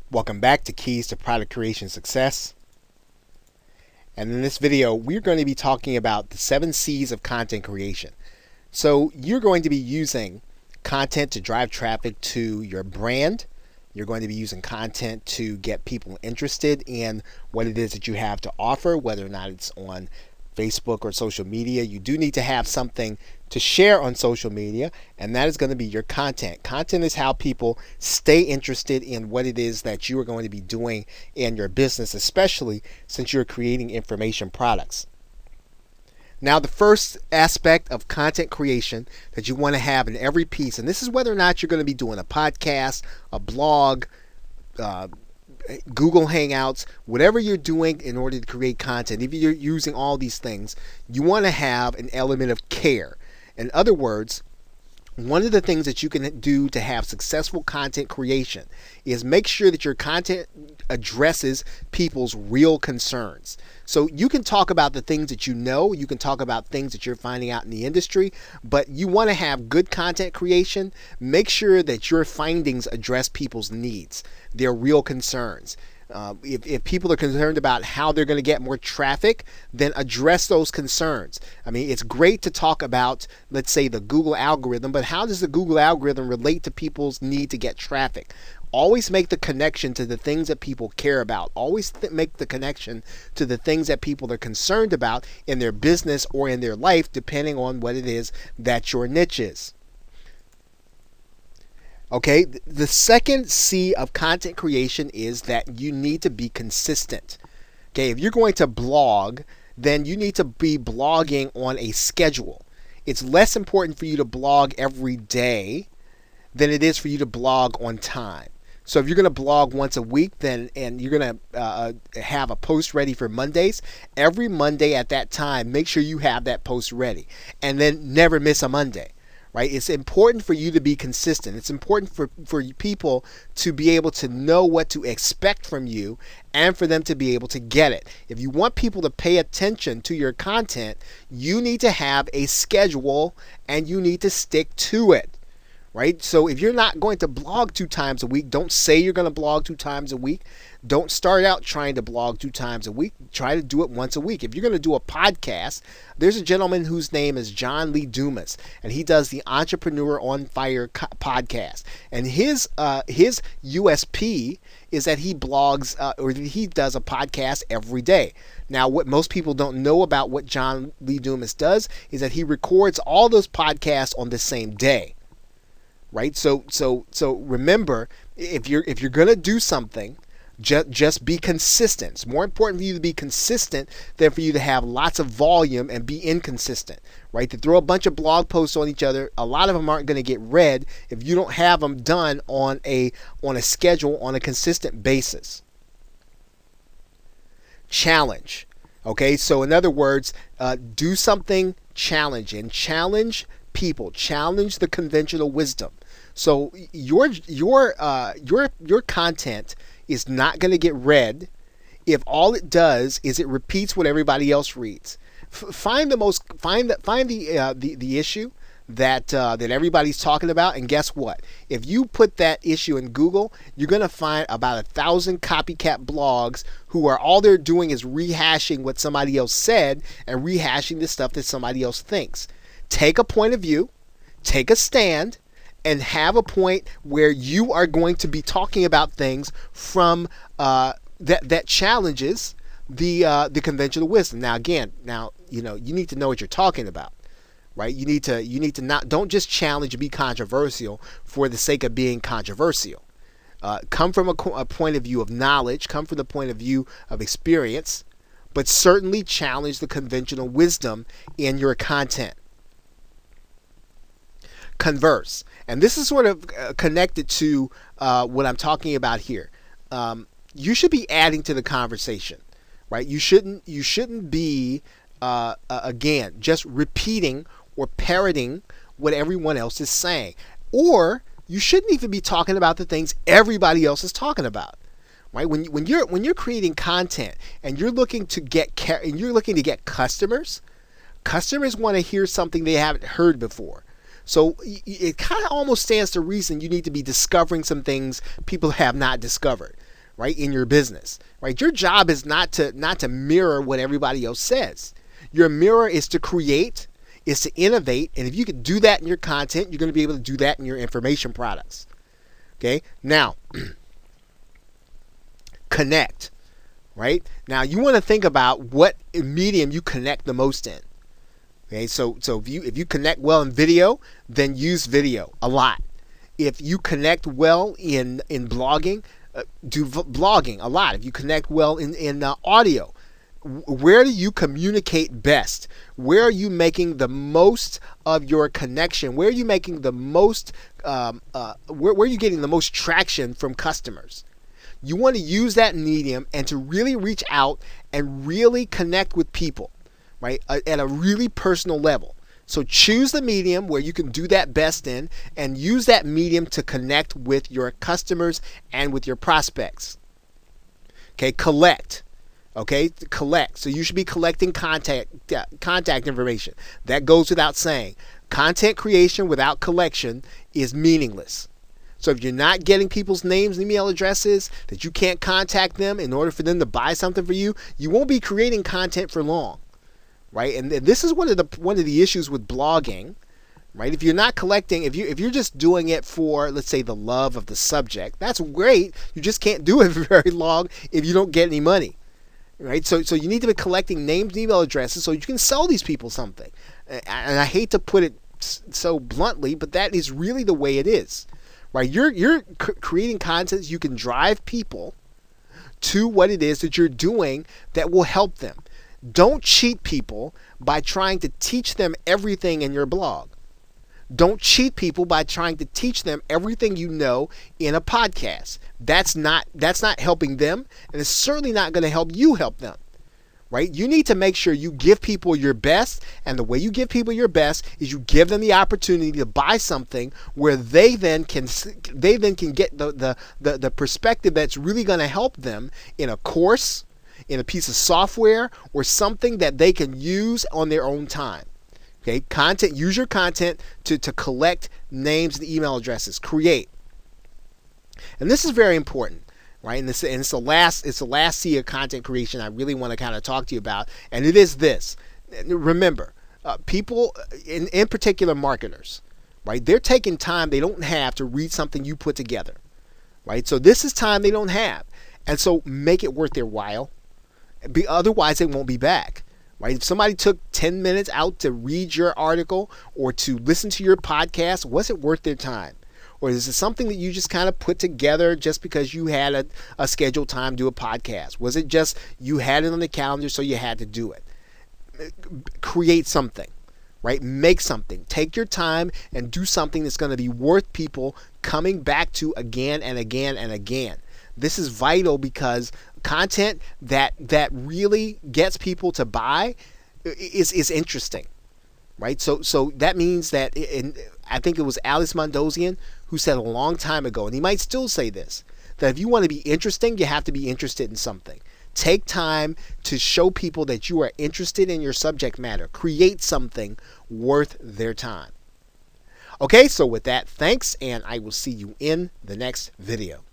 Welcome back to Keys to Product Creation Success. And in this video, we're going to be talking about the 7 C's of content creation. So you're going to be using content to drive traffic to your brand. You're going to be using content to get people interested in what it is that you have to offer, whether or not it's on Facebook or social media. You do need to have something to share on social media, and that is going to be your content. Content is how people stay interested in what it is that you are going to be doing in your business, especially since you're creating information products. Now, the first aspect of content creation that you want to have in every piece, and this is whether or not you're going to be doing a podcast, a blog, Google Hangouts, whatever you're doing in order to create content, if you're using all these things, you want to have an element of care. In other words, one of the things that you can do to have successful content creation is make sure that your content addresses people's real concerns. So you can talk about the things that you know, you can talk about things that you're finding out in the industry, but you want to have good content creation. Make sure that your findings address people's needs, their real concerns. If people are concerned about how they're going to get more traffic, then address those concerns. I mean, it's great to talk about, let's say, the Google algorithm, but how does the Google algorithm relate to people's need to get traffic? Always make the connection to the things that people care about. Always make the connection to the things that people are concerned about in their business or in their life, depending on what it is that your niche is. Okay, the second C of content creation is that you need to be consistent. Okay, if you're going to blog, then you need to be blogging on a schedule. It's less important for you to blog every day than it is for you to blog on time. So if you're going to blog once a week, and you're going to have a post ready for Mondays, every Monday at that time, make sure you have that post ready, and then never miss a Monday. Right? It's important for you to be consistent. It's important for people to be able to know what to expect from you and for them to be able to get it. If you want people to pay attention to your content, you need to have a schedule and you need to stick to it. Right? So if you're not going to blog 2 times a week, don't say you're going to blog 2 times a week. Don't start out trying to blog 2 times a week. Try to do it once a week. If you're going to do a podcast, there's a gentleman whose name is John Lee Dumas, and he does the Entrepreneur on Fire podcast. And his USP is that he blogs or he does a podcast every day. Now, what most people don't know about what John Lee Dumas does is that he records all those podcasts on the same day. Right? So remember, if you're going to do something, just be consistent. It's more important for you to be consistent than for you to have lots of volume and be inconsistent. Right? To throw a bunch of blog posts on each other, a lot of them aren't going to get read if you don't have them done on a schedule, on a consistent basis. Challenge. Okay? So in other words, do something challenging. Challenge people. Challenge the conventional wisdom. So your content is not going to get read if all it does is it repeats what everybody else reads. Find the issue that everybody's talking about, and guess what? If you put that issue in Google, you're going to find about 1,000 copycat blogs who are all they're doing is rehashing what somebody else said and rehashing the stuff that somebody else thinks. Take a point of view, take a stand, and have a point where you are going to be talking about things from that challenges the conventional wisdom. Now again, you need to know what you're talking about, right? You need to don't just challenge and be controversial for the sake of being controversial. Come from a point of view of knowledge, come from the point of view of experience, but certainly challenge the conventional wisdom in your content. Converse. And this is sort of connected to what I'm talking about here. You should be adding to the conversation, right? You shouldn't be again just repeating or parroting what everyone else is saying, or you shouldn't even be talking about the things everybody else is talking about. Right? When you're creating content and you're looking to get customers, customers want to hear something they haven't heard before. So it kind of almost stands to reason you need to be discovering some things people have not discovered. right, in your business, right? Your job is not to mirror what everybody else says. Your mirror is to create, is to innovate, and if you can do that in your content, you're going to be able to do that in your information products. Okay? Now, connect, right? Now, you want to think about what medium you connect the most in. Okay? So if you connect well in video, then use video a lot. If you connect well in blogging, do blogging a lot. If you connect well in audio, where do you communicate best? Where are you making the most of your connection? Where are you making the most? Where are you getting the most traction from customers? You want to use that medium and to really reach out and really connect with people, right, at a really personal level. So choose the medium where you can do that best in, and use that medium to connect with your customers and with your prospects. Okay, collect. Okay, collect. So you should be collecting contact information. That goes without saying. Content creation without collection is meaningless. So if you're not getting people's names and email addresses, that you can't contact them in order for them to buy something for you, you won't be creating content for long. Right, and this is one of the issues with blogging, right? If you're not collecting, if you're just doing it for, let's say, the love of the subject, that's great. You just can't do it for very long if you don't get any money, right? So you need to be collecting names and email addresses so you can sell these people something. And I hate to put it so bluntly, but that is really the way it is, right? You're creating content so you can drive people to what it is that you're doing that will help them. Don't cheat people by trying to teach them everything in your blog. Don't cheat people by trying to teach them everything you know in a podcast. That's not helping them, and it's certainly not going to help you help them. Right? You need to make sure you give people your best, and the way you give people your best is you give them the opportunity to buy something where they then can get the perspective that's really going to help them in a course, in a piece of software, or something that they can use on their own time. Okay, content. Use your content to collect names and email addresses. Create, and this is very important, right? And it's the last C of content creation I really want to kind of talk to you about, and it is this. Remember, people, in particular marketers, right? They're taking time they don't have to read something you put together, right? So this is time they don't have, and so make it worth their while. Otherwise, they won't be back. Right? If somebody took 10 minutes out to read your article or to listen to your podcast, was it worth their time? Or is it something that you just kind of put together just because you had a scheduled time to do a podcast? Was it just you had it on the calendar so you had to do it? Create something, right? Make something. Take your time and do something that's going to be worth people coming back to again and again and again. This is vital because content that really gets people to buy is interesting, right? So that means that, I think it was Alex Mandossian who said a long time ago, and he might still say this, that if you want to be interesting, you have to be interested in something. Take time to show people that you are interested in your subject matter. Create something worth their time. Okay, so with that, thanks, and I will see you in the next video.